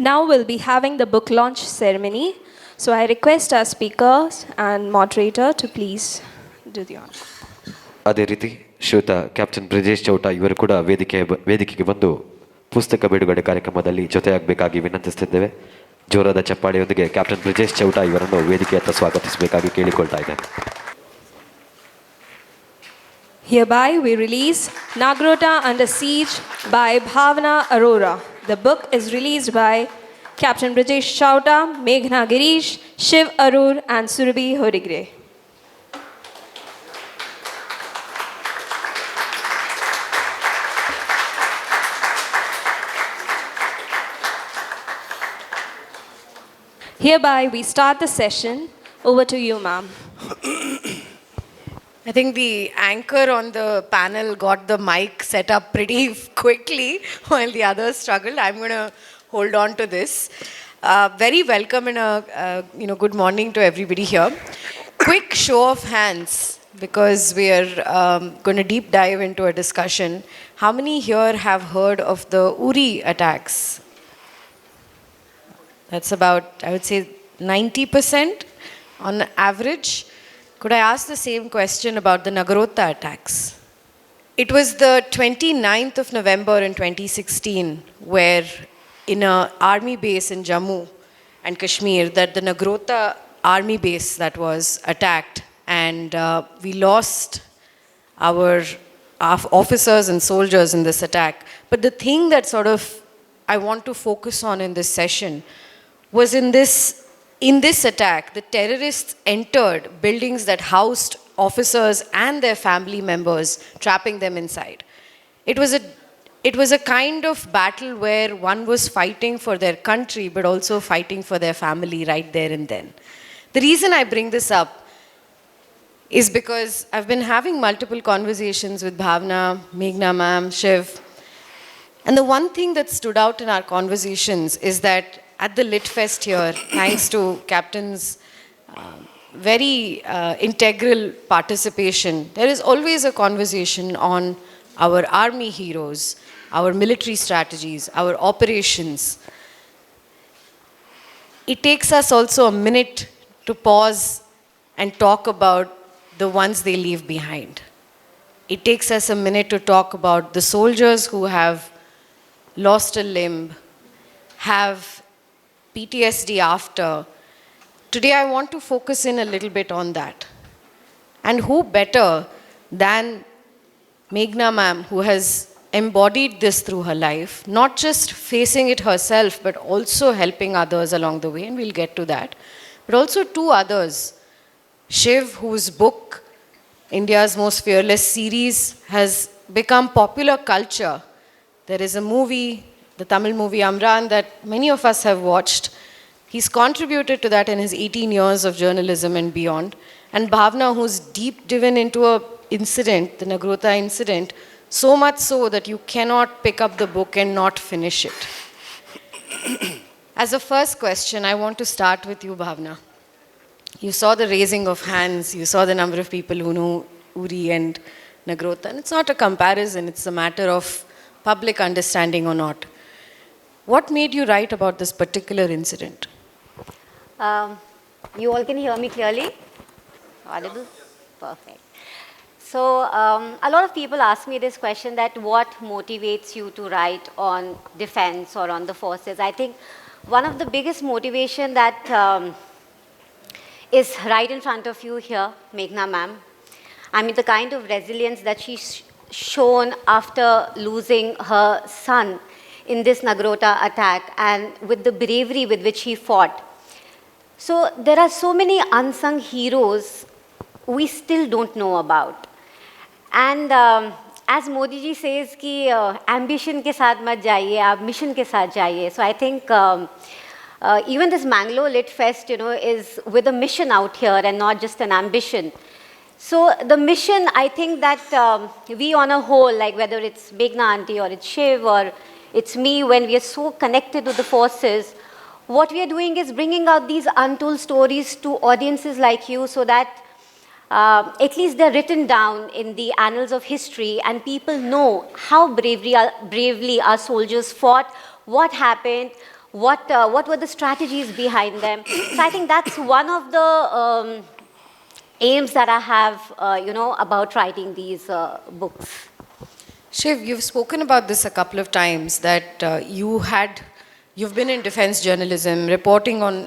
Now we'll be having the book launch ceremony. So I request our speakers and moderator to please do the honor. ಅದೇ ರೀತಿ ಶ್ರೀಯುತ captain Brijesh Chowta ಇವರು ಕೂಡ ವೇದಿಕೆಗೆ ಬಂದು ಪುಸ್ತಕ ಬಿಡುಗಡೆ ಕಾರ್ಯಕ್ರಮದಲ್ಲಿ ಜೊತೆಯಾಗಬೇಕಾಗಿ ವಿನಂತಿಸುತ್ತಿದ್ದೇವೆ. ಜೋರಾದ ಚಪ್ಪಾಳೆಯೊಂದಿಗೆ ಕ್ಯಾಪ್ಟನ್ ಬ್ರಿಜೇಶ್ ಚೌಟ ಇವರನ್ನು ವೇದಿಕೆಯತ್ತ ಸ್ವಾಗತಿಸಬೇಕಾಗಿ ಕೇಳಿಕೊಳ್ತಾ ಇದ್ದೇನೆ. Hereby we release Nagrota Under Siege by Bhaavna Arora. The book is released by Captain Brijesh Chauta, Meghna Girish, Shiv Aroor and Surabhi Hodigere. Hereby we start the session. Over to you, ma'am. I think the anchor on the panel got the mic set up pretty quickly while the others struggled. I'm going to hold on to this. Very welcome and a good morning to everybody here. Quick show of hands because we are going to deep dive into a discussion. How many here have heard of the Uri attacks? That's about, I would say, 90% on average. Could I ask the same question about the Nagrota attacks? It was the 29th of November in 2016 where in an army base in Jammu and Kashmir that the Nagrota army base that was attacked and we lost our officers and soldiers in this attack. But the thing that sort of I want to focus on in this session was in this attack, the terrorists entered buildings that housed officers and their family members, trapping them inside. It was a kind of battle where one was fighting for their country, but also fighting for their family right there and then. The reason I bring this up is because I've been having multiple conversations with Bhaavna, Meghna ma'am, Shiv. And the one thing that stood out in our conversations is that at the Lit Fest here, thanks to Captain's very integral participation, there is always a conversation on our army heroes, our military strategies, our operations. It takes us also a minute to pause and talk about the ones they leave behind. It takes us a minute to talk about the soldiers who have lost a limb, have PTSD after. Today I want to focus in a little bit on that. And who better than Meghna ma'am, who has embodied this through her life, not just facing it herself, but also helping others along the way, and we'll get to that. But also two others. Shiv, whose book, India's Most Fearless series, has become popular culture. There is a movie, the Tamil movie Amran, that many of us have watched. He's contributed to that in his 18 years of journalism and beyond. And Bhaavna, who's deep driven into an incident, the Nagrota incident, so much so that you cannot pick up the book and not finish it. As a first question, I want to start with you, Bhaavna. You saw the raising of hands, you saw the number of people who know Uri and Nagrota. And it's not a comparison, it's a matter of public understanding or not. What made you write about this particular incident? You all can hear me clearly? Audible? Perfect. So a lot of people ask me this question, that what motivates you to write on defense or on the forces? I think one of the biggest motivation that is right in front of you here, Meghna ma'am. I mean, the kind of resilience that she's shown after losing her son in this Nagrota attack and with the bravery with which he fought. So there are so many unsung heroes we still don't know about. And as Modi ji says ki ambition ke saath mat jaiye, aap mission ke saath jaiye. So I think even this Mangalore Lit Fest, is with a mission out here and not just an ambition. So the mission, I think that we on a whole, like whether it's Meghna auntie or it's Shiv or it's me, when we are so connected to the forces, what we are doing is bringing out these untold stories to audiences like you so that at least they're written down in the annals of history and people know how bravely our soldiers fought, what happened, what were the strategies behind them. So I think that's one of the aims that I have, about writing these books. Shiv, you've spoken about this a couple of times, that you've been in defense journalism, reporting on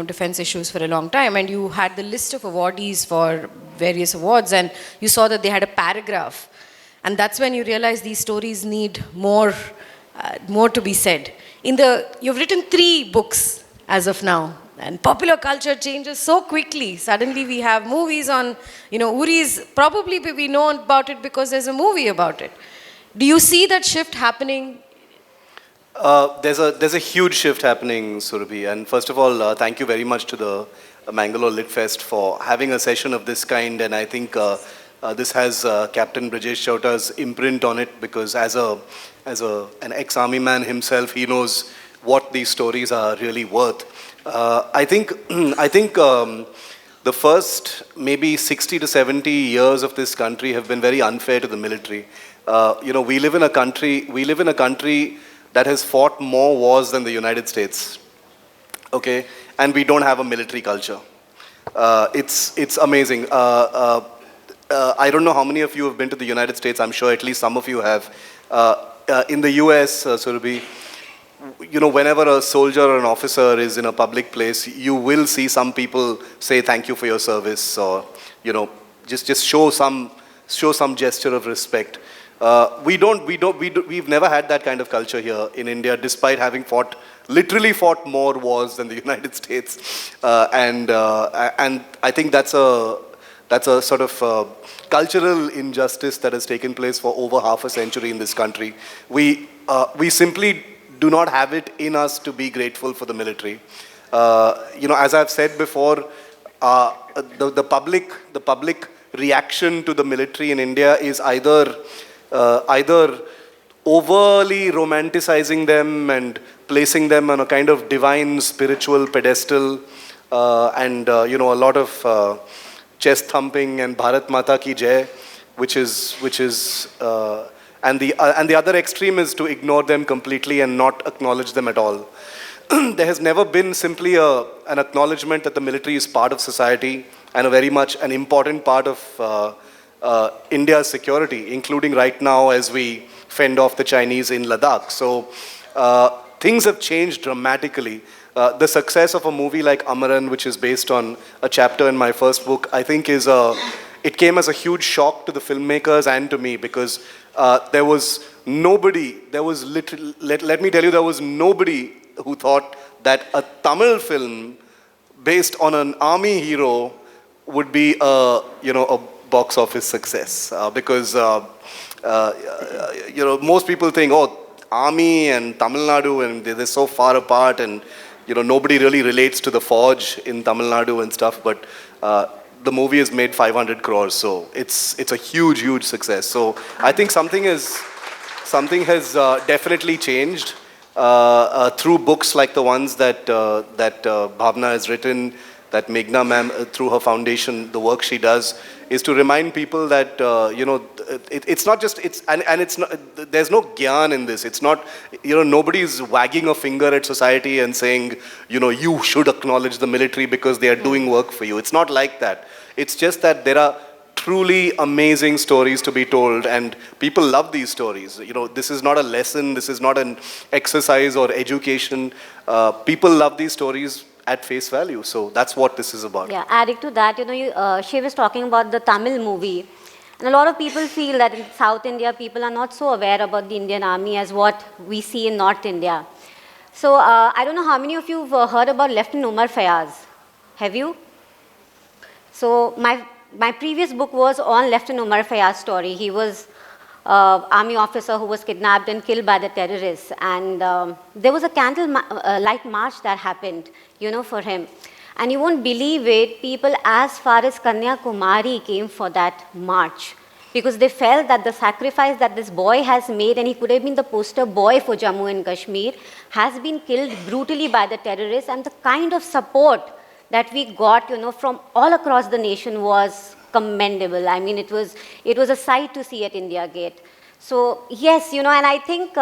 defense issues for a long time, and you had the list of awardees for various awards, and you saw that they had a paragraph, and that's when you realized these stories need more to be said. You've written 3 books as of now, and popular culture changes so quickly. Suddenly we have movies on, Uri's, probably we know about it because there's a movie about it. Do you see that shift happening? There's a huge shift happening, Surabhi. And first of all, thank you very much to the Mangalore Lit Fest for having a session of this kind. And I think this has Captain Brijesh Chauta's imprint on it, because as an ex-army man himself, he knows what these stories are really worth. I think the first maybe 60 to 70 years of this country have been very unfair to the military. We live in a country that has fought more wars than the United States. Okay, and we don't have a military culture. It's amazing. I don't know how many of you have been to the United States. I'm sure at least some of you have. In the US, Surabhi, whenever a soldier or an officer is in a public place, you will see some people say thank you for your service, or just show some gesture of respect. We've never had that kind of culture here in India, despite having literally fought more wars than the United States. And I think that's a sort of cultural injustice that has taken place for over half a century in this country. We simply do not have it in us to be grateful for the military. As I've said before, the public reaction to the military in India is either overly romanticizing them and placing them on a kind of divine spiritual pedestal, and a lot of chest thumping and Bharat Mata Ki Jai, which is and the other extreme is to ignore them completely and not acknowledge them at all. There has never been simply an acknowledgement that the military is part of society and a very much an important part of India's security, including right now as we fend off the Chinese in Ladakh. So things have changed dramatically. The success of a movie like Amaran, which is based on a chapter in my first book, I think it came as a huge shock to the filmmakers and to me, because there was nobody who thought that a Tamil film based on an army hero would be a box office success, because most people think, army and Tamil Nadu, and they're so far apart, and nobody really relates to the forge in Tamil Nadu and stuff, but the movie has made 500 crores, so it's a huge success. So I think something has definitely changed through books like the ones that Bhaavna has written, that Meghna ma'am, through her foundation, the work she does is to remind people that it's not just it's not, there's no gyan in this. It's not, nobody's wagging a finger at society and saying, you should acknowledge the military because they are doing work for you. It's not like that. It's just that there are truly amazing stories to be told, and people love these stories. This is not a lesson, this is not an exercise or education. People love these stories at face value. So that's what this is about. Yeah, adding to that, Shiv is talking about the Tamil movie. And a lot of people feel that in South India, people are not so aware about the Indian Army as what we see in North India. So I don't know how many of you have heard about Lieutenant Umar Fayaz. Have you? So my previous book was on Lieutenant Umar Fayaz's story. He was army officer who was kidnapped and killed by the terrorists. And there was a candlelight march that happened, for him. And you won't believe it, people as far as Kanyakumari came for that march, because they felt that the sacrifice that this boy has made, and he could have been the poster boy for Jammu and Kashmir, has been killed brutally by the terrorists. And the kind of support that we got, from all across the nation was commendable. I mean, it was a sight to see at India Gate. So yes, and I think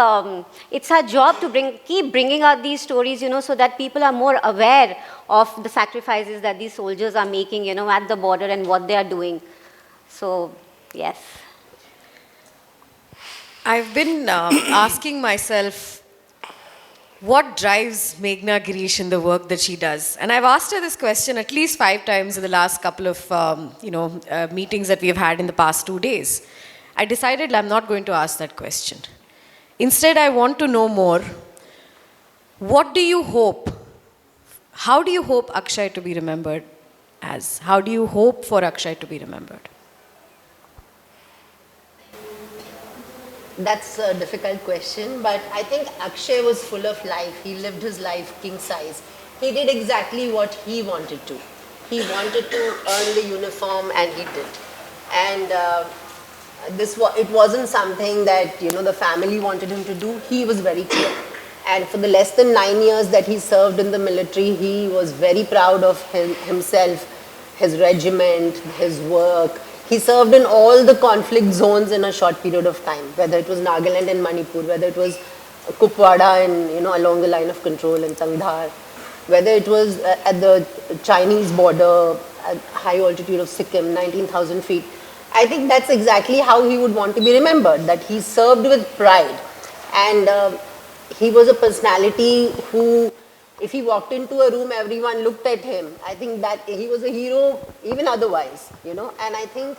it's our job to keep bringing out these stories, so that people are more aware of the sacrifices that these soldiers are making, at the border and what they are doing. So yes. I've been asking myself, what drives Meghna Girish in the work that she does? And I've asked her this question at least 5 times in the last couple of, meetings that we've had in the past 2 days. I decided I'm not going to ask that question. Instead, I want to know more. What do you hope? How do you hope Akshay to be remembered as? How do you hope for Akshay to be remembered? That's a difficult question, but I think Akshay was full of life. He lived his life king size. He did exactly what he wanted to. He wanted to earn the uniform, and he did. And it wasn't something that the family wanted him to do. He was very clear. And for the less than 9 years that he served in the military, he was very proud of himself, his regiment, his work. He served in all the conflict zones in a short period of time, whether it was Nagaland and Manipur, whether it was Kupwara and along the line of control in Tangdhar, whether it was at the Chinese border at high altitude of Sikkim, 19,000 feet. I think that's exactly how he would want to be remembered, that he served with pride. And he was a personality who, if he walked into a room, everyone looked at him. I think that he was a hero even otherwise, And I think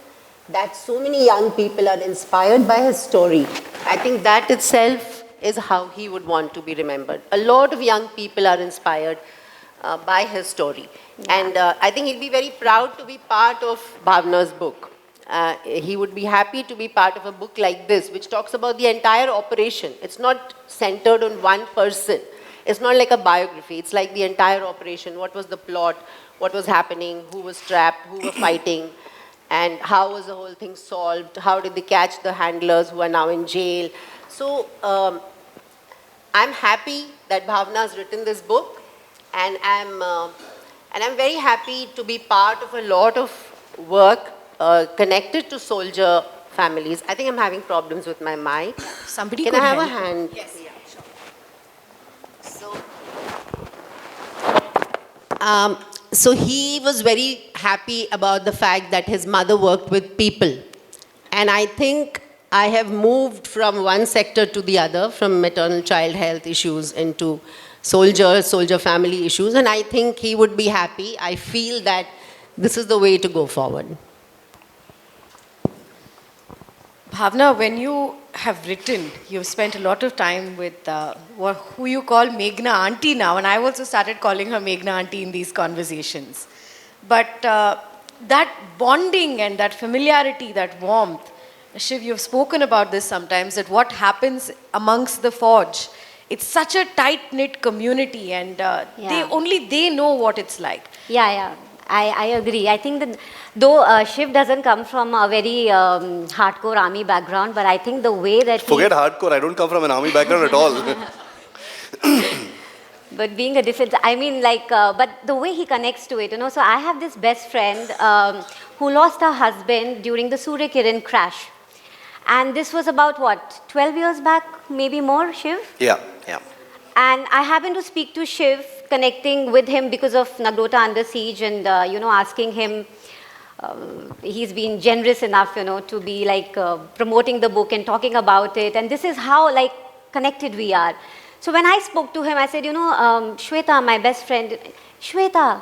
that so many young people are inspired by his story. I think that itself is how he would want to be remembered. A lot of young people are inspired by his story. Yeah. And I think he'll be very proud to be part of Bhaavna's book. He would be happy to be part of a book like this, which talks about the entire operation. It's not centered on one person. It's not like a biography. It's like the entire operation. What was the plot? What was happening? Who was trapped? Who were fighting? And how was the whole thing solved? How did they catch the handlers who are now in jail? So I'm happy that Bhaavna has written this book, and I'm very happy to be part of a lot of work connected to soldier families. I think I'm having problems with my mic. Somebody Can could I have help. a hand? Yes. So he was very happy about the fact that his mother worked with people. And I think I have moved from one sector to the other, from maternal child health issues into soldier family issues. And I think he would be happy. I feel that this is the way to go forward. Bhaavna, when you have written, you've spent a lot of time with who you call Meghna Auntie now, and I've also started calling her Meghna Auntie in these conversations. But that bonding and that familiarity, that warmth, Shiv, you've spoken about this sometimes, that what happens amongst the forge, it's such a tight-knit community, and they know what it's like. Yeah. I agree. I think that though Shiv doesn't come from a very hardcore army background, but I think the way that Forget hardcore, I don't come from an army background at all. But being a defense, but the way he connects to it, So I have this best friend who lost her husband during the Surabhi crash. And this was about 12 years back, maybe more, Shiv? Yeah. And I happened to speak to Shiv, connecting with him because of Nagrota Under Siege, and asking him. He's been generous enough, to be promoting the book and talking about it. And this is how connected we are. So when I spoke to him, I said, Shweta, my best friend, Shweta.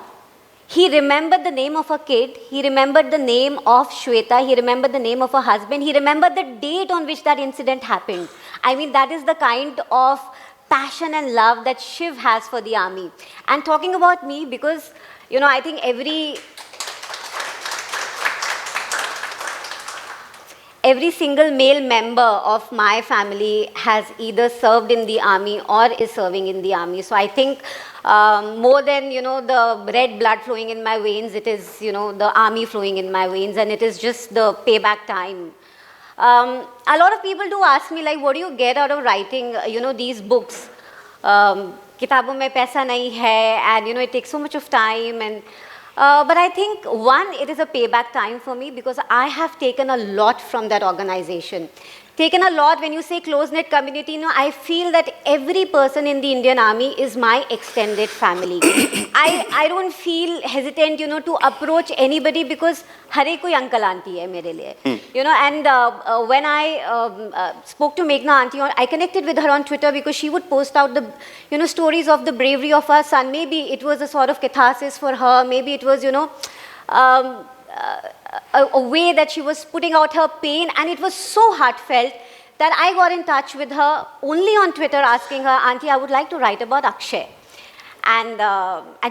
He remembered the name of a kid. He remembered the name of Shweta. He remembered the name of her husband. He remembered the date on which that incident happened. I mean, that is the kind of passion and love that Shiv has for the army. And talking about me, because, I think every single male member of my family has either served in the army or is serving in the army. So I think more than, the red blood flowing in my veins, it is, the army flowing in my veins, and it is just the payback time. A lot of people do ask me, what do you get out of writing, these books? Kitabon mein paisa nahi hai, and, it takes so much of time. And but I think, one, it is a payback time for me because I have taken a lot from that organization. taken a lot. When you say close-knit community, I feel that every person in the Indian Army is my extended family. I don't feel hesitant, to approach anybody because हरे कोई uncle auntie है मेरे लिए. And when I spoke to Meghna auntie, I connected with her on Twitter because she would post out the, stories of the bravery of her son. Maybe it was a sort of catharsis for her. Maybe it was, a way that she was putting out her pain, and it was so heartfelt that I got in touch with her only on Twitter, asking her, Auntie, I would like to write about Akshay. And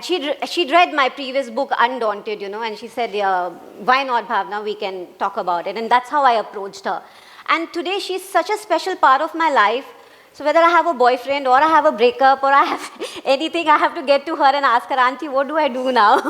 she'd read my previous book, Undaunted, and she said, yeah, why not, Bhaavna, we can talk about it. And that's how I approached her. And today she's such a special part of my life. So whether I have a boyfriend or I have a breakup or I have anything, I have to get to her and ask her, Auntie, what do I do now?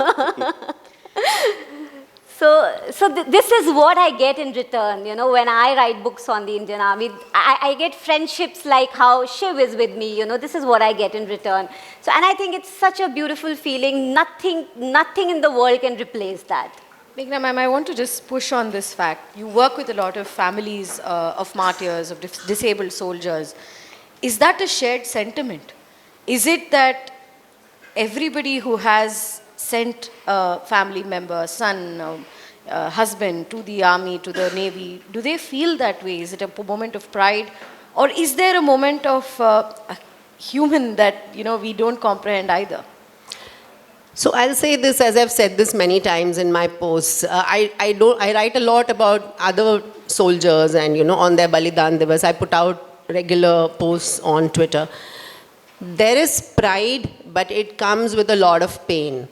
So this is what I get in return, when I write books on the Indian Army. I get friendships like how Shiv is with me, this is what I get in return. So, and I think it's such a beautiful feeling. Nothing in the world can replace that. Meghna ma'am, I want to just push on this fact. You work with a lot of families of martyrs, of disabled soldiers. Is that a shared sentiment? Is it that everybody who has sent a family member, son, husband to the army, to the navy, do they feel that way? Is it a moment of pride? Or is there a moment of human that, we don't comprehend either? So I'll say this, as I've said this many times in my posts. I write a lot about other soldiers and, on their Balidan Divas. I put out regular posts on Twitter. There is pride, but it comes with a lot of pain.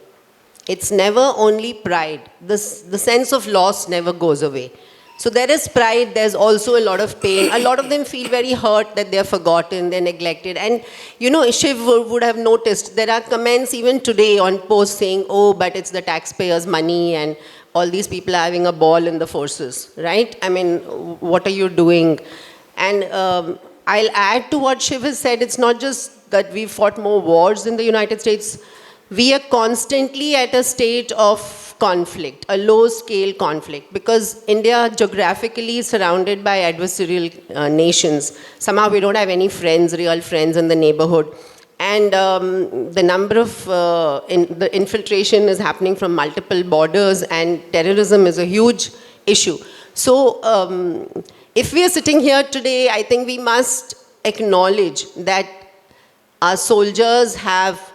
It's never only pride. The sense of loss never goes away. So there is pride, there's also a lot of pain. A lot of them feel very hurt that they're forgotten, they're neglected. And, Shiv would have noticed, there are comments even today on posts saying, oh, but it's the taxpayers' money and all these people are having a ball in the forces, right? I mean, what are you doing? And I'll add to what Shiv has said, it's not just that we've fought more wars in the United States. We are constantly at a state of conflict, a low-scale conflict, because India geographically is surrounded by adversarial nations. Somehow we don't have any real friends in the neighborhood. And the number of the infiltration is happening from multiple borders, and terrorism is a huge issue. So if we are sitting here today, I think we must acknowledge that our soldiers have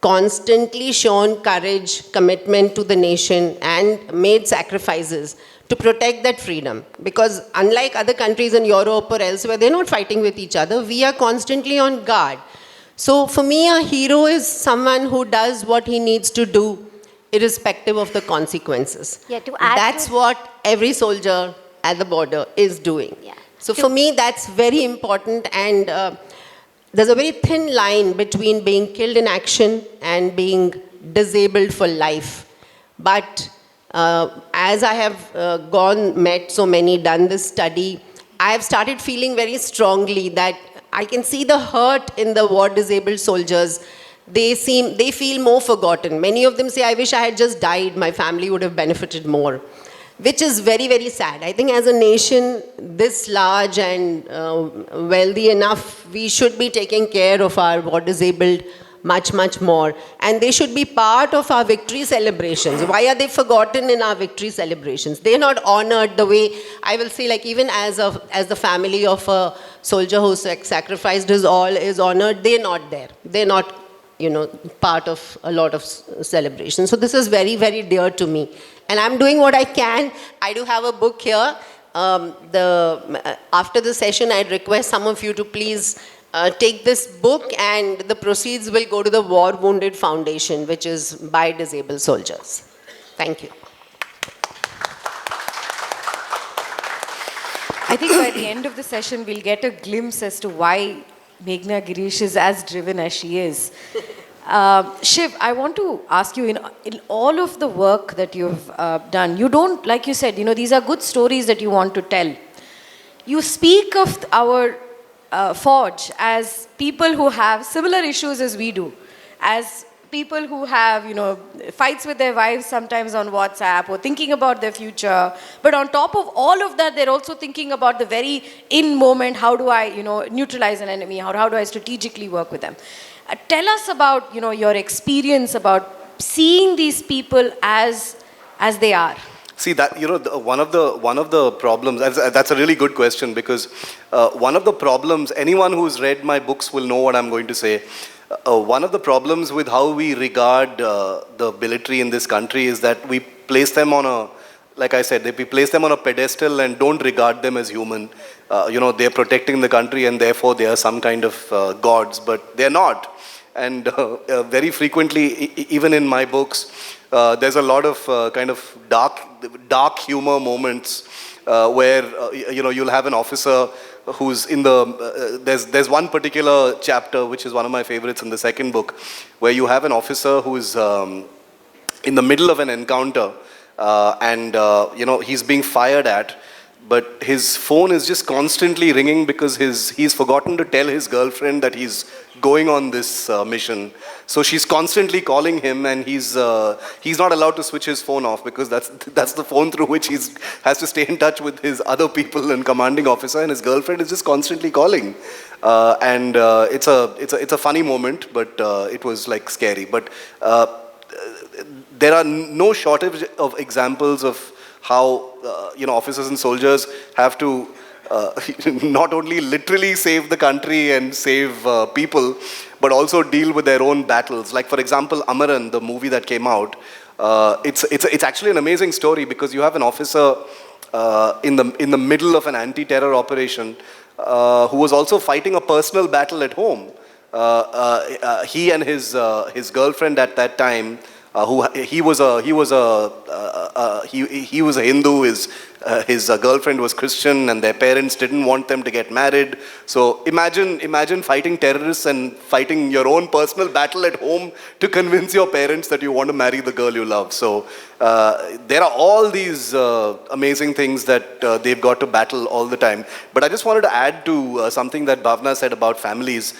constantly shown courage, commitment to the nation, and made sacrifices to protect that freedom. Because unlike other countries in Europe or elsewhere, they're not fighting with each other. We are constantly on guard. So for me, a hero is someone who does what he needs to do, irrespective of the consequences. Yeah, to add That's what every soldier at the border is doing. Yeah. So for me, that's very important. And there's a very thin line between being killed in action and being disabled for life. But as I have met so many, done this study, I have started feeling very strongly that I can see the hurt in the war-disabled soldiers. They feel more forgotten. Many of them say, I wish I had just died, my family would have benefited more. Which is very, very sad. I think as a nation this large and wealthy enough, we should be taking care of our war-disabled much, much more. And they should be part of our victory celebrations. Why are they forgotten in our victory celebrations? They're not honored the way, I will say, like even as the family of a soldier who sacrificed his all is honored, they're not there. They're not, part of a lot of celebrations. So this is very, very dear to me. And I'm doing what I can. I do have a book here. After the session, I'd request some of you to please take this book, and the proceeds will go to the War Wounded Foundation, which is by disabled soldiers. Thank you. I think by the end of the session, we'll get a glimpse as to why Meghna Girish is as driven as she is. Shiv, I want to ask you, in all of the work that you've done, you don't, like you said, these are good stories that you want to tell. You speak of our forge as people who have similar issues as we do, as people who have, you know, fights with their wives sometimes on WhatsApp or thinking about their future. But on top of all of that, they're also thinking about the very in moment, how do I, you know, neutralize an enemy? How do I strategically work with them? Tell us about, you know, your experience about seeing these people as they are. See that, you know, one of the problems, that's a really good question, because one of the problems, anyone who's read my books will know what I'm going to say. One of the problems with how we regard the military in this country is that we place them on a, like I said, we place them on a pedestal and don't regard them as human. You know, they're protecting the country and therefore they are some kind of gods, but they're not. And very frequently, even in my books, there's a lot of kind of dark humor moments where you know, you'll have an officer who's in the there's one particular chapter which is one of my favorites in the second book, where you have an officer who's in the middle of an encounter and you know, he's being fired at, but his phone is just constantly ringing because he's forgotten to tell his girlfriend that he's going on this mission. So she's constantly calling him, and he's not allowed to switch his phone off because that's the phone through which he has to stay in touch with his other people and commanding officer, and his girlfriend is just constantly calling. And it's a funny moment, but it was like scary. But there are no shortage of examples of how you know, officers and soldiers have to not only literally save the country and save people, but also deal with their own battles. Like, for example, Amaran, the movie that came out, it's actually an amazing story because you have an officer in the middle of an anti-terror operation who was also fighting a personal battle at home. He and his girlfriend at that time, he was a Hindu. His girlfriend was Christian, and their parents didn't want them to get married. So imagine fighting terrorists and fighting your own personal battle at home to convince your parents that you want to marry the girl you love. So there are all these amazing things that they've got to battle all the time. But I just wanted to add to something that Bhaavna said about families.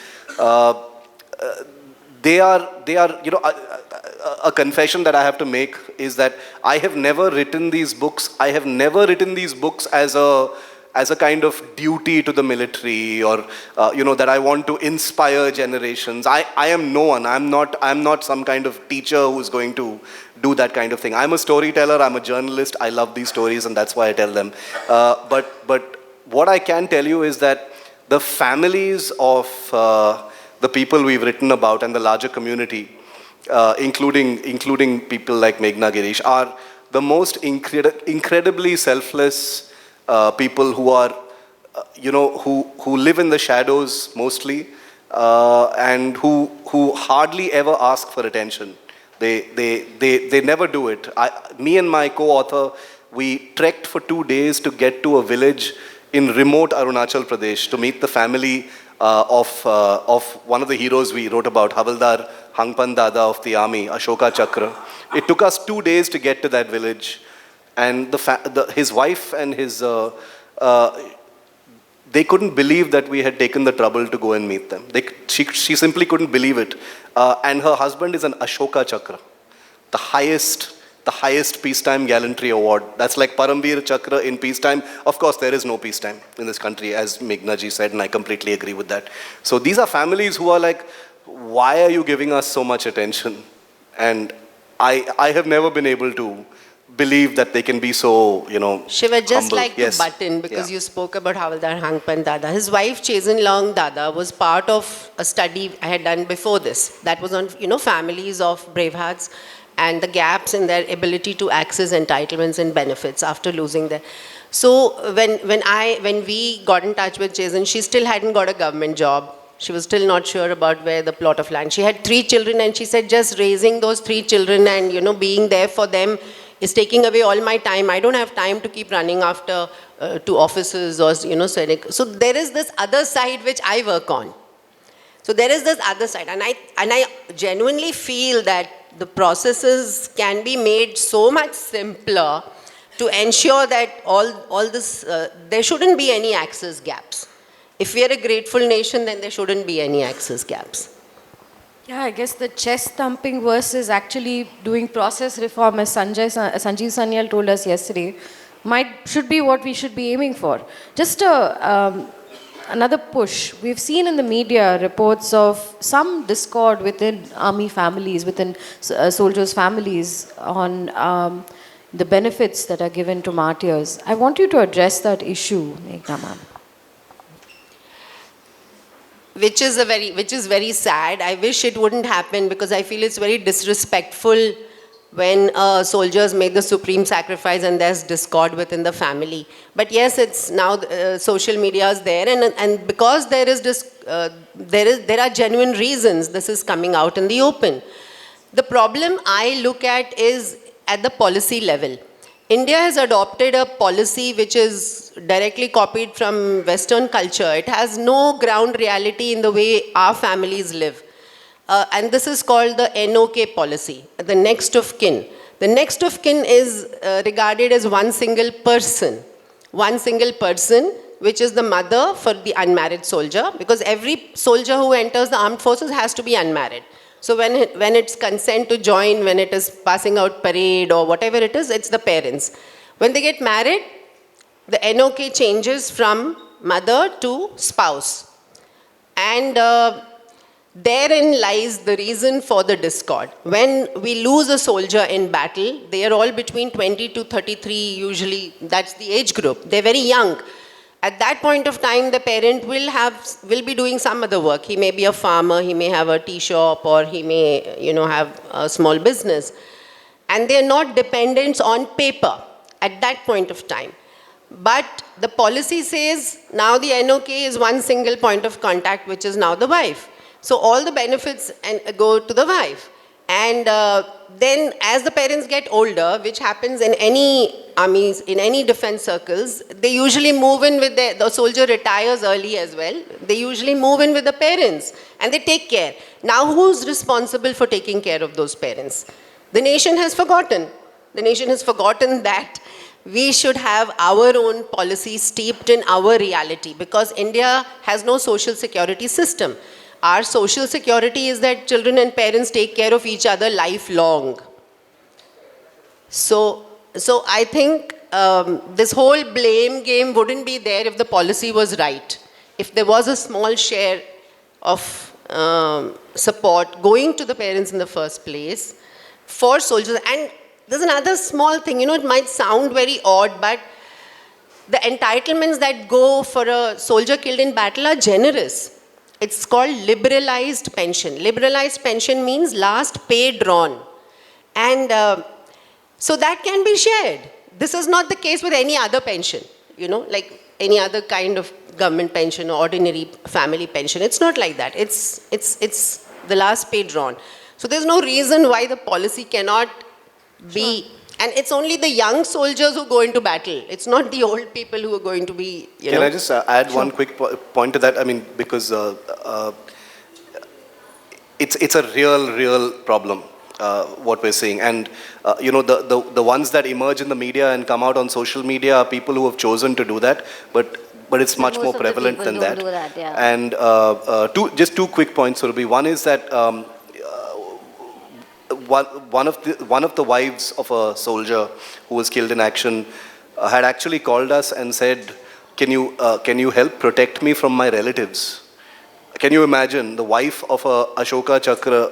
They are, you know, a confession that I have to make is that I have never written these books. I have never written these books as a kind of duty to the military, or you know, that I want to inspire generations. I am no one. I'm not some kind of teacher who's going to do that kind of thing. I'm a storyteller. I'm a journalist. I love these stories, and that's why I tell them. But what I can tell you is that the families of the people we've written about and the larger community, including people like Meghna, Girish, are the most incredibly selfless people who are, you know, who live in the shadows mostly, and who hardly ever ask for attention. They never do it. Me and my co-author, we trekked for 2 days to get to a village in remote Arunachal Pradesh to meet the family of one of the heroes we wrote about, Havaldar Hangpan Dada of the army, Ashoka Chakra. It took us 2 days to get to that village, and his wife and his they couldn't believe that we had taken the trouble to go and meet them. She simply couldn't believe it. And her husband is an Ashoka Chakra, the highest peacetime gallantry award. That's like Paramveer Chakra in peacetime. Of course, there is no peacetime in this country, as Meghna ji said, and I completely agree with that. So these are families who are like, why are you giving us so much attention? And I have never been able to believe that they can be so, you know, Shiv, I'd just humble. like Yes. to butt in because Yeah. you spoke about Havaldar Hangpan Dada. His wife, Chesan Long Dada, was part of a study I had done before this. That was on, you know, families of bravehearts and the gaps in their ability to access entitlements and benefits after losing their. So when we got in touch with Chesan, she still hadn't got a government job. She was still not sure about where the plot of land. She had 3 children, and she said just raising those 3 children and, you know, being there for them is taking away all my time. I don't have time to keep running after to offices or, you know, so there is this other side which I work on. So there is this other side, and I genuinely feel that the processes can be made so much simpler to ensure that all this, there shouldn't be any access gaps. If we are a grateful nation, then there shouldn't be any access gaps. Yeah, I guess the chest thumping versus actually doing process reform, as Sanjeev Sanyal told us yesterday, should be what we should be aiming for. Just another push. We've seen in the media reports of some discord within army families, within soldiers' families on the benefits that are given to martyrs. I want you to address that issue, Meghna ma'am. Which is very sad. I wish it wouldn't happen because I feel it's very disrespectful when soldiers make the supreme sacrifice and there's discord within the family. But yes, it's now social media is there, and because there are genuine reasons this is coming out in the open. The problem I look at is at the policy level. India has adopted a policy which is directly copied from Western culture. It has no ground reality in the way our families live. And this is called the NOK policy, the next of kin. The next of kin is regarded as one single person, which is the mother for the unmarried soldier, because every soldier who enters the armed forces has to be unmarried. So when it's consent to join, when it is passing out parade or whatever it is, it's the parents. When they get married, the NOK changes from mother to spouse. And therein lies the reason for the discord. When we lose a soldier in battle, they are all between 20 to 33 usually, that's the age group. They're very young. At that point of time, the parent will be doing some other work. He may be a farmer, he may have a tea shop, or he may, have a small business. And they're not dependents on paper at that point of time. But the policy says now the NOK is one single point of contact, which is now the wife. So all the benefits go to the wife. And then as the parents get older, which happens in any armies, in any defense circles, they usually move in with the soldier retires early as well. They usually move in with the parents and they take care. Now who's responsible for taking care of those parents? The nation has forgotten. The nation has forgotten that we should have our own policy steeped in our reality, because India has no social security system. Our social security is that children and parents take care of each other lifelong. So I think this whole blame game wouldn't be there if the policy was right. If there was a small share of support going to the parents in the first place for soldiers. And there's another small thing, it might sound very odd, but the entitlements that go for a soldier killed in battle are generous. It's called liberalized pension. Liberalized pension means last pay drawn. And so that can be shared. This is not the case with any other pension, like any other kind of government pension or ordinary family pension. It's not like that. It's the last pay drawn. So there's no reason why the policy cannot be. And it's only the young soldiers who go into battle. It's not the old people who are going to be, Can I just add one quick point to that? I mean, because it's a real problem, what we're seeing. And, the ones that emerge in the media and come out on social media are people who have chosen to do that. But it's much more prevalent than that. Yeah. And just two quick points, Surabhi. One is that one of the wives of a soldier who was killed in action had actually called us and said, can you help protect me from my relatives? Can you imagine the wife of a Ashoka Chakra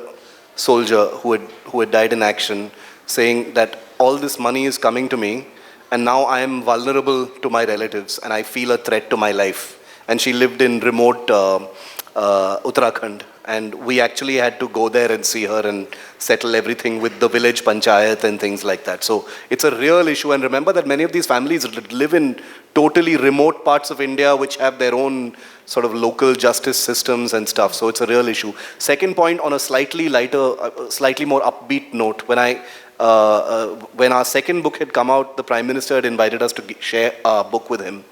soldier who had died in action saying that all this money is coming to me and now I am vulnerable to my relatives and I feel a threat to my life. And she lived in remote Uttarakhand. And we actually had to go there and see her and settle everything with the village panchayat and things like that. So it's a real issue. And remember that many of these families live in totally remote parts of India which have their own sort of local justice systems and stuff. So it's a real issue. Second point, on a slightly lighter, slightly more upbeat note, when our second book had come out, the Prime Minister had invited us to share our book with him.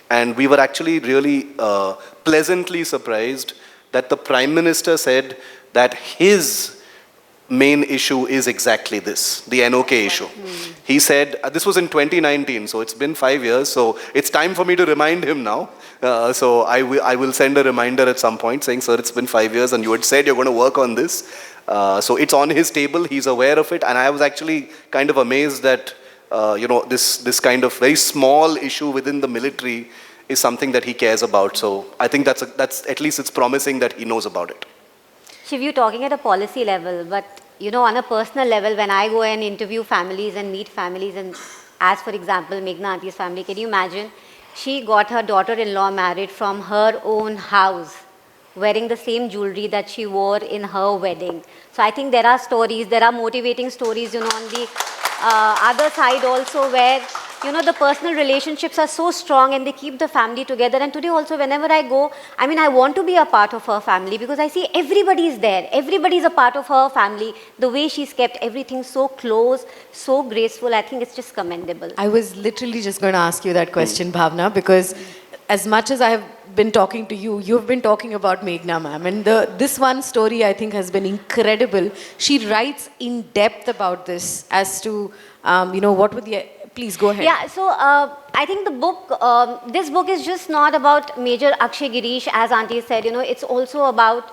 And we were actually really pleasantly surprised that the Prime Minister said that his main issue is exactly this, the NOK issue. He said, this was in 2019, so it's been 5 years, so it's time for me to remind him now. So I will send a reminder at some point saying, sir, it's been 5 years and you had said you're going to work on this. So it's on his table, he's aware of it, and I was actually kind of amazed that, this kind of very small issue within the military is something that he cares about. So I think that's at least it's promising that he knows about it. Shiv, you're talking at a policy level, but on a personal level, when I go and interview families and meet families, and as for example, Meghna Auntie's family, can you imagine? She got her daughter-in-law married from her own house, wearing the same jewelry that she wore in her wedding. So I think there are stories, there are motivating stories, on the other side also, where the personal relationships are so strong and they keep the family together. And today also, whenever I go, I want to be a part of her family because I see everybody is there. Everybody is a part of her family. The way she's kept everything so close, so graceful, I think it's just commendable. I was literally just going to ask you that question, Bhaavna, because as much as I have been talking to you, you've been talking about Meghna ma'am. And this one story I think has been incredible. She writes in depth about this as to, what would the... Please go ahead. Yeah, so I think the book, this book is just not about Major Akshay Girish, as Auntie said, it's also about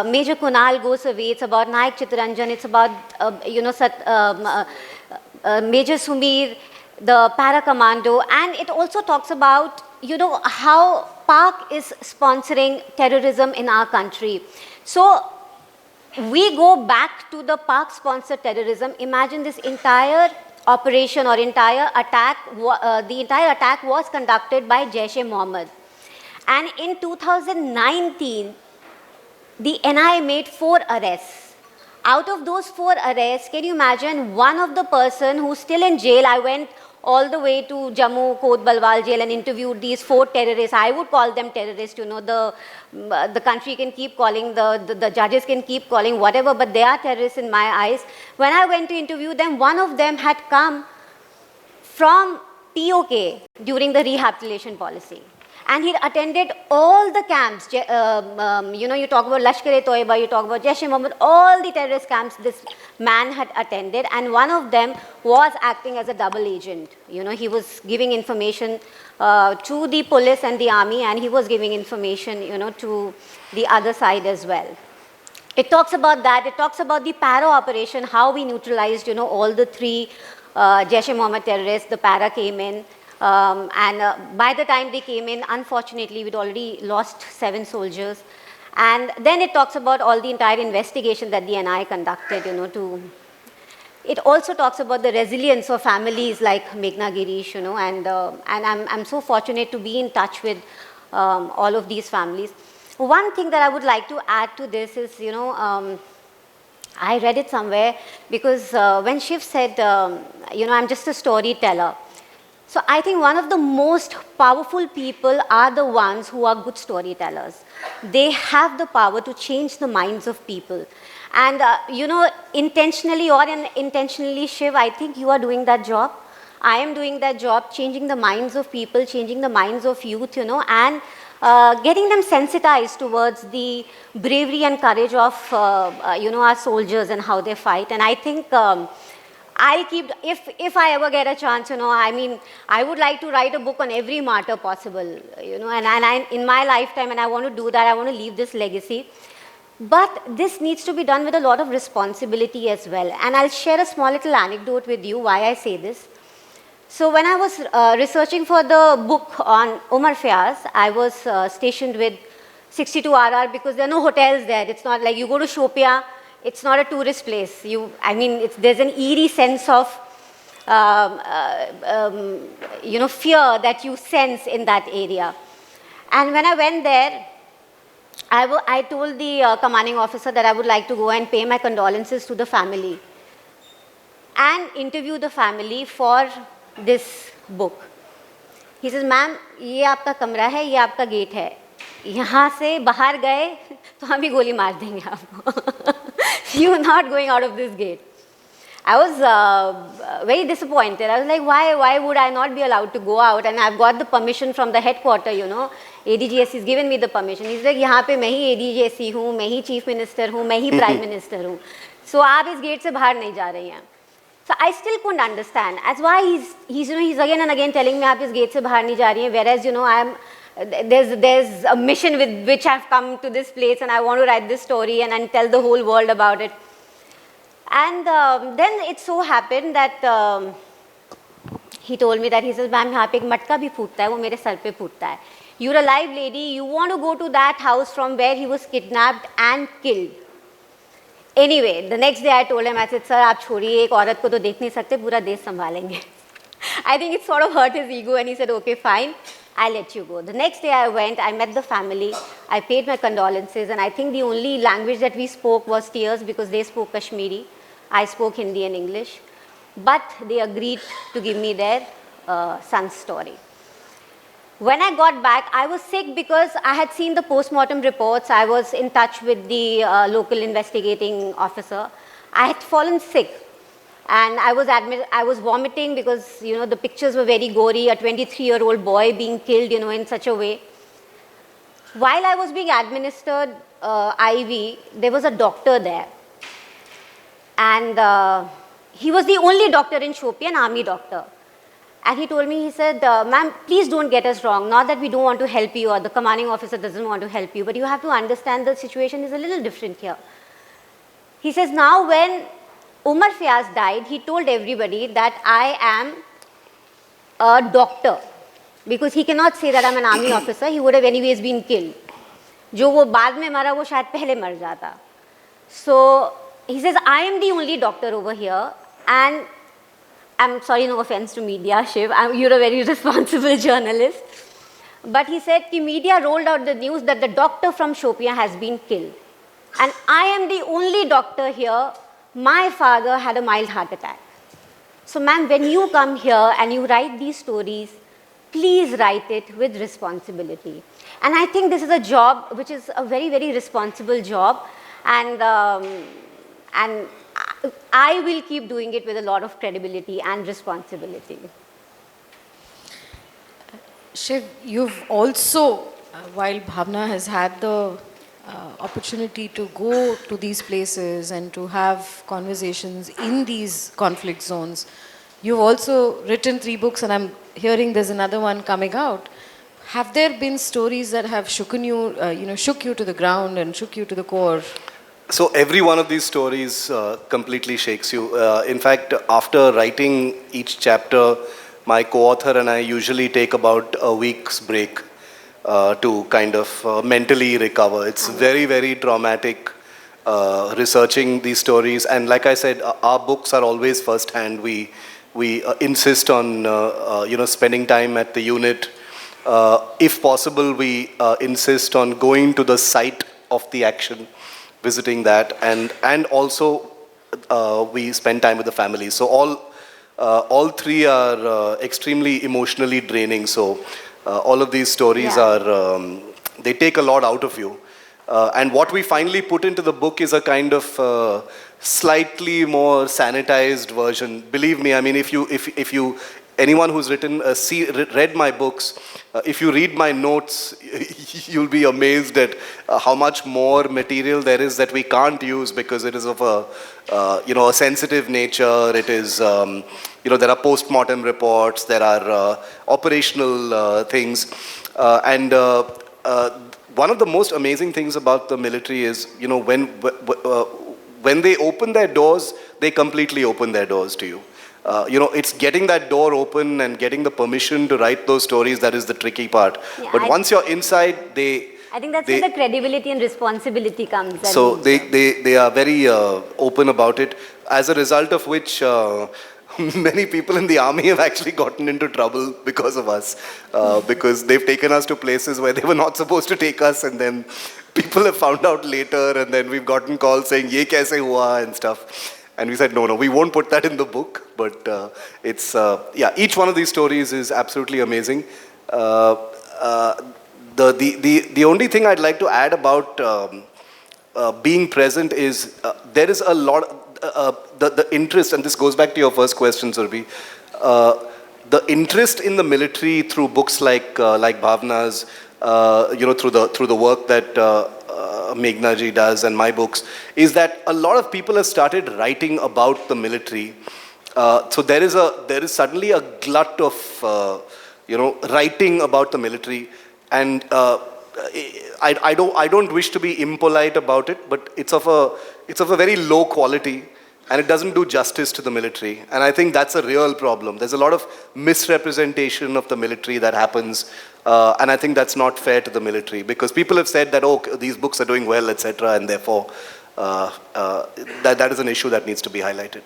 Major Kunal goes away, it's about Naik Chittaranjan, it's about, Major Sumir, the para commando, and it also talks about, how Pak is sponsoring terrorism in our country. So we go back to the Pak-sponsored terrorism. Imagine this entire operation or entire attack, the entire attack was conducted by Jaish-e-Mohammed. And in 2019, the NIA made 4 arrests. Out of those 4 arrests, can you imagine, one of the person who's still in jail, I went all the way to Jammu, Kod Balwal jail and interviewed these 4 terrorists. I would call them terrorists, the country can keep calling, the judges can keep calling, whatever, but they are terrorists in my eyes. When I went to interview them, one of them had come from POK during the rehabilitation policy. And he attended all the camps. You talk about Lashkar-e-Toiba, you talk about Jaish-e-Mohammed, all the terrorist camps this man had attended. And one of them was acting as a double agent. He was giving information to the police and the army, and he was giving information, to the other side as well. It talks about that. It talks about the para operation, how we neutralized, all the 3 Jaish-e-Mohammed terrorists. The para came in. By the time they came in, unfortunately, we'd already lost 7 soldiers. And then it talks about all the entire investigation that the NIA conducted, It also talks about the resilience of families like Meghna Girish, and I'm so fortunate to be in touch with all of these families. One thing that I would like to add to this is, I read it somewhere because when Shiv said, I'm just a storyteller. So I think one of the most powerful people are the ones who are good storytellers. They have the power to change the minds of people. And, intentionally or unintentionally, Shiv, I think you are doing that job. I am doing that job, changing the minds of people, changing the minds of youth, and getting them sensitized towards the bravery and courage of, our soldiers and how they fight. And I think if I ever get a chance, I would like to write a book on every martyr possible, and in my lifetime, and I want to do that, I want to leave this legacy. But this needs to be done with a lot of responsibility as well. And I'll share a small little anecdote with you why I say this. So when I was researching for the book on Umar Fayaz, I was stationed with 62 RR because there are no hotels there. It's not like you go to Shopia, it's not a tourist place. There's an eerie sense of, fear that you sense in that area. And when I went there, I told the commanding officer that I would like to go and pay my condolences to the family and interview the family for this book. He says, ma'am, ये आपका कमरा है, ये आपका gate है. यहाँ से बाहर गए तो हम ही गोली मार देंगे आपको. You are not going out of this gate. I was very disappointed. I was like, why would I not be allowed to go out? And I've got the permission from the headquarters, ADGS has given me the permission. He's like, यहाँ पे मैं ही ADGS हूँ, मैं ही Chief Minister हूँ, मैं ही Prime Minister हूँ. So आप इस गेट से बाहर नहीं जा रही हैं. So I still couldn't understand. That's why he's again and again telling me आप इस गेट से बाहर नहीं जा रही हैं. Whereas there's a mission with which I've come to this place and I want to write this story and tell the whole world about it. And then it so happened that he told me that he says, "Ma'am, यहाँ पे एक मटका भी फूटता है, वो मेरे sir पे फूटता है. You're a live lady. You want to go to that house from where he was kidnapped and killed." Anyway, the next day I told him, I said, "Sir, आप छोड़िए, एक औरत को तो देख नहीं सकते, पूरा देश संभालेंगे." I think it sort of hurt his ego and he said, "Okay, fine, I'll let you go." The next day I went, I met the family, I paid my condolences, and I think the only language that we spoke was tears because they spoke Kashmiri. I spoke Hindi and English. But they agreed to give me their son's story. When I got back, I was sick because I had seen the post-mortem reports. I was in touch with the local investigating officer. I had fallen sick. And I was vomiting because, the pictures were very gory, a 23-year-old boy being killed, in such a way. While I was being administered IV, there was a doctor there. And he was the only doctor in Shopian, an army doctor. And he told me, he said, "Ma'am, please don't get us wrong. Not that we don't want to help you or the commanding officer doesn't want to help you, but you have to understand the situation is a little different here." He says, now when Umar Fiaz died, he told everybody that I am a doctor because he cannot say that I'm an army officer. He would have anyways been killed. जो वो बाद में मरा वो शायद पहले मर जाता. So he says, I am the only doctor over here, and I'm sorry, no offense to media, Shiv, you're a very responsible journalist. But he said the media rolled out the news that the doctor from Shopian has been killed. And I am the only doctor here. My father had a mild heart attack. So ma'am, when you come here and you write these stories, please write it with responsibility. And I think this is a job which is a very, very responsible job. And I will keep doing it with a lot of credibility and responsibility. Shiv, you've also, while Bhaavna has had the opportunity to go to these places and to have conversations in these conflict zones, you've also written 3 books, and I'm hearing there's another one coming out. Have there been stories that have shooken you, shook you to the ground and shook you to the core? So every one of these stories completely shakes you. In fact, after writing each chapter, my co-author and I usually take about a week's break to kind of mentally recover. It's very, very traumatic researching these stories. And like I said, our books are always first-hand. We insist on spending time at the unit. If possible, we insist on going to the site of the action, visiting that, and also we spend time with the family. So all 3 are extremely emotionally draining. So all of these stories are they take a lot out of you. And what we finally put into the book is a kind of slightly more sanitized version. Believe me, I mean, if you anyone who's read my books, if you read my notes, you'll be amazed at how much more material there is that we can't use because it is of a sensitive nature. It is, there are post-mortem reports, there are operational things. And one of the most amazing things about the military is, when they open their doors, they completely open their doors to you. It's getting that door open and getting the permission to write those stories that is the tricky part. Yeah, but once you're inside, I think that's where the credibility and responsibility comes. So they are very open about it, as a result of which many people in the army have actually gotten into trouble because of us, because they've taken us to places where they were not supposed to take us, and then people have found out later, and then we've gotten calls saying, "Ye kaise hua?" and stuff. And we said, no, we won't put that in the book. But it's, each one of these stories is absolutely amazing. The only thing I'd like to add about being present is there is a lot, the interest, and this goes back to your first question, Surabhi, the interest in the military through books like Bhaavna's, through the work that Meghna ji does and my books, is that a lot of people have started writing about the military. So there is suddenly a glut of writing about the military, and I don't wish to be impolite about it, but it's of a very low quality, and it doesn't do justice to the military. And I think that's a real problem. There's a lot of misrepresentation of the military that happens, and I think that's not fair to the military, because people have said that, oh, these books are doing well, etc., and therefore that is an issue that needs to be highlighted.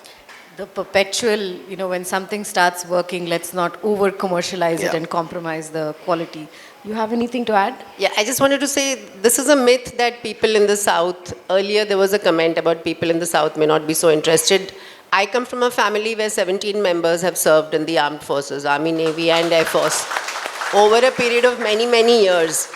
The perpetual, when something starts working, let's not over commercialize it Yeah. and compromise the quality. You have anything to add? Yeah, I just wanted to say this is a myth that people in the South, earlier there was a comment about people in the South may not be so interested. I come from a family where 17 members have served in the armed forces, Army, Navy and Air Force, over a period of many, many years.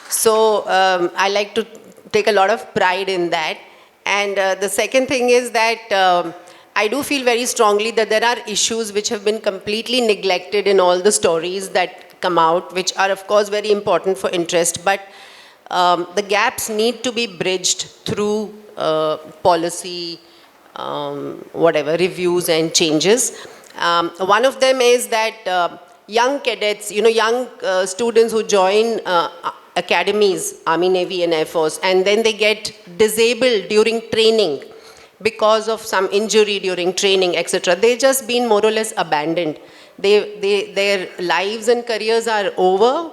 So I like to take a lot of pride in that. And the second thing is that I do feel very strongly that there are issues which have been completely neglected in all the stories that come out, which are of course very important for interest, but the gaps need to be bridged through policy, reviews and changes. One of them is that young cadets, young students who join academies, Army, Navy and Air Force, and then they get disabled during training because of some injury during training, etc. They've just been more or less abandoned. Their lives and careers are over,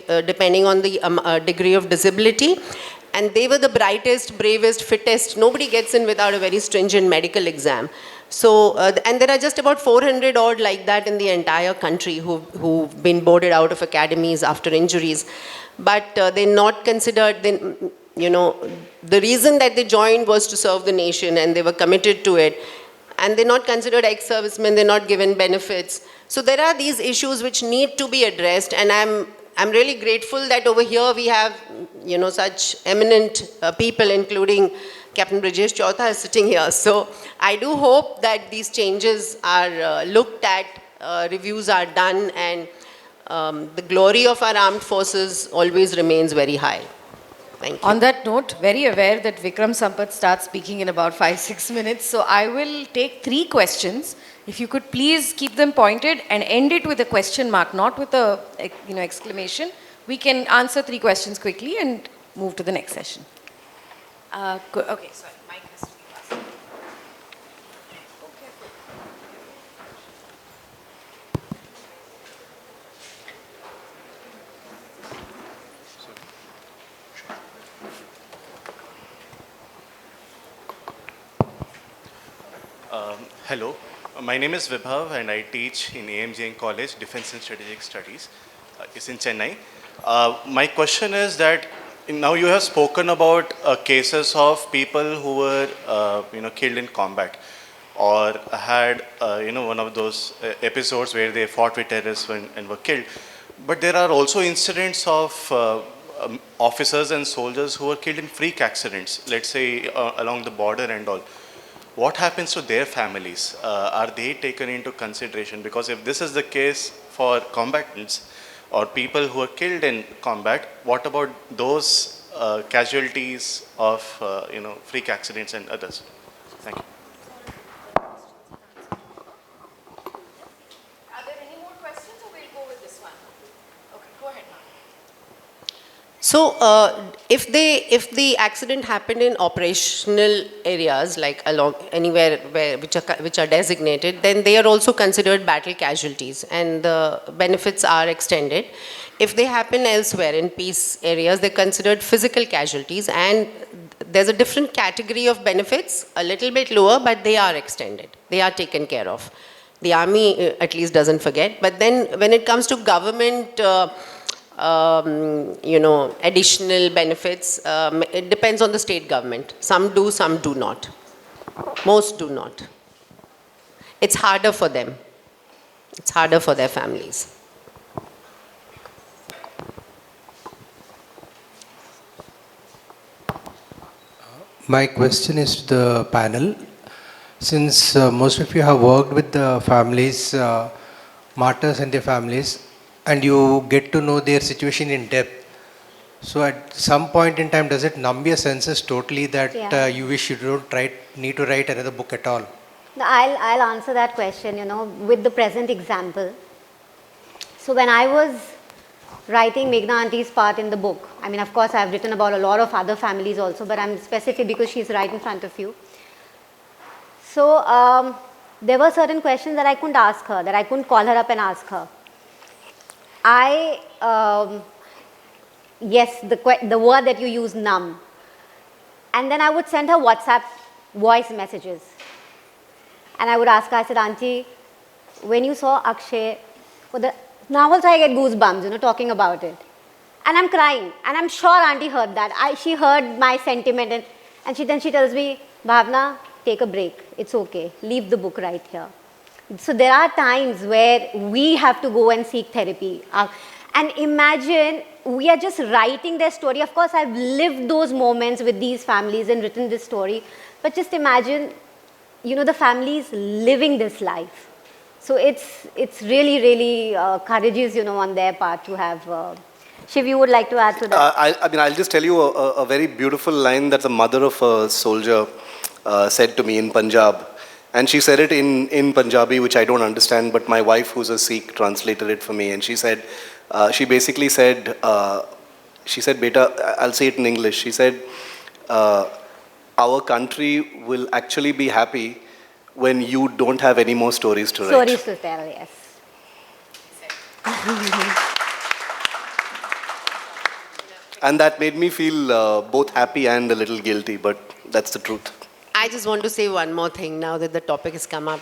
depending on the degree of disability. And they were the brightest, bravest, fittest. Nobody gets in without a very stringent medical exam. So, and there are just about 400 odd like that in the entire country who've been boarded out of academies after injuries. But they're not considered, the reason that they joined was to serve the nation and they were committed to it. And they're not considered ex-servicemen, they're not given benefits. So there are these issues which need to be addressed, and I'm really grateful that over here we have, such eminent people, including Captain Brijesh Chautha is sitting here. So I do hope that these changes are looked at, reviews are done, and the glory of our armed forces always remains very high. Thank you. On that note, very aware that Vikram Sampath starts speaking in about 5-6 minutes. So I will take 3 questions. If you could please keep them pointed and end it with a question mark, not with a exclamation. We can answer 3 questions quickly and move to the next session. Okay, sorry. Mic has to be passed. Hello, my name is Vibhav and I teach in AMGN College, Defense and Strategic Studies. It's in Chennai. My question is that now you have spoken about cases of people who were killed in combat or had one of those episodes where they fought with terrorists and were killed. But there are also incidents of officers and soldiers who were killed in freak accidents, let's say along the border and all. What happens to their families? Are they taken into consideration? Because if this is the case for combatants or people who are killed in combat, what about those casualties of freak accidents and others? Thank you. Are there any more questions or we'll go with this one? Okay, go ahead now. So, if the accident happened in operational areas, like along anywhere which are designated, then they are also considered battle casualties, and the benefits are extended. If they happen elsewhere in peace areas, they're considered physical casualties, and there's a different category of benefits, a little bit lower, but they are extended. They are taken care of. The army at least doesn't forget. But then when it comes to government additional benefits, it depends on the state government. Some do, some do not. Most do not. It's harder for them. It's harder for their families. My question is to the panel. Since most of you have worked with the families, martyrs and their families, and you get to know their situation in depth, So at some point in time, does it numb your senses totally that Yeah. you wish you don't need to write another book at all? No, I'll answer that question, with the present example. So when I was writing Meghna auntie's part in the book, I mean, of course, I've written about a lot of other families also, but I'm specific because she's right in front of you. So there were certain questions that I couldn't ask her, that I couldn't call her up and ask her. Yes, the word that you use, numb. And then I would send her WhatsApp voice messages. And I would ask her, I said, Auntie, when you saw Akshay, now also I get goosebumps, talking about it. And I'm crying. And I'm sure Auntie heard that. She heard my sentiment. And then she tells me, Bhaavna, take a break. It's okay. Leave the book right here. So there are times where we have to go and seek therapy. And imagine we are just writing their story. Of course, I've lived those moments with these families and written this story. But just imagine, the families living this life. So it's really, really courageous, on their part to have. Shiv, you would like to add to that? I'll just tell you a very beautiful line that the mother of a soldier said to me in Punjab. And she said it in Punjabi, which I don't understand, but my wife, who's a Sikh, translated it for me. And she said, she basically said, Beta, I'll say it in English. She said, our country will actually be happy when you don't have any more stories to write. Stories to tell, yes. And that made me feel both happy and a little guilty, but that's the truth. I just want to say one more thing now that the topic has come up.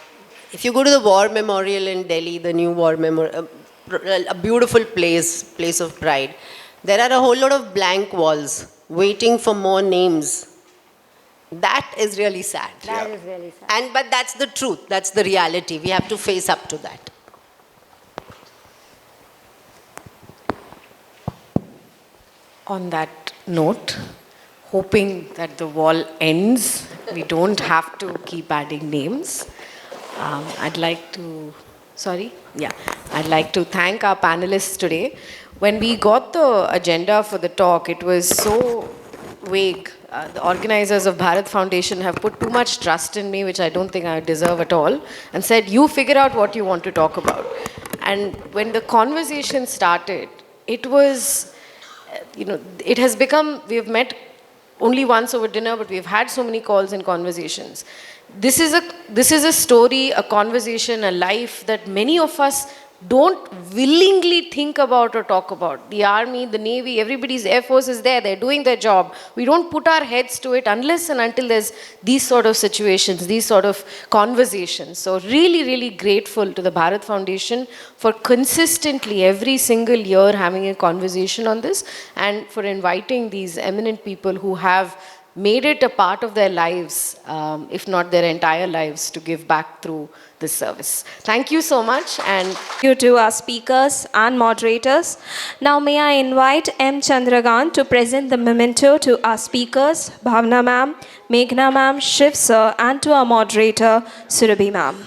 If you go to the War Memorial in Delhi, the new War Memorial, a beautiful place of pride, there are a whole lot of blank walls waiting for more names. That is really sad. That is really sad. But that's the truth. That's the reality. We have to face up to that. On that note, hoping that the wall ends, we don't have to keep adding names. I'd like to thank our panelists today. When we got the agenda for the talk, it was so vague. The organizers of Bharat Foundation have put too much trust in me, which I don't think I deserve at all, and said, you figure out what you want to talk about. And when the conversation started, it was, it has become, we have met only once over dinner, but we've had so many calls and conversations. This is a story, a conversation, a life that many of us don't willingly think about or talk about. The army, the navy, everybody's air force is there, they're doing their job. We don't put our heads to it unless and until there's these sort of situations, these sort of conversations. So really, really grateful to the Bharat Foundation for consistently every single year having a conversation on this, and for inviting these eminent people who have made it a part of their lives, if not their entire lives, to give back through this service. Thank you so much. And Thank you to our speakers and moderators. Now may I invite M. Chandragant to present the memento to our speakers, Bhaavna ma'am, Meghna ma'am, Shiv sir, and to our moderator, Surabhi ma'am.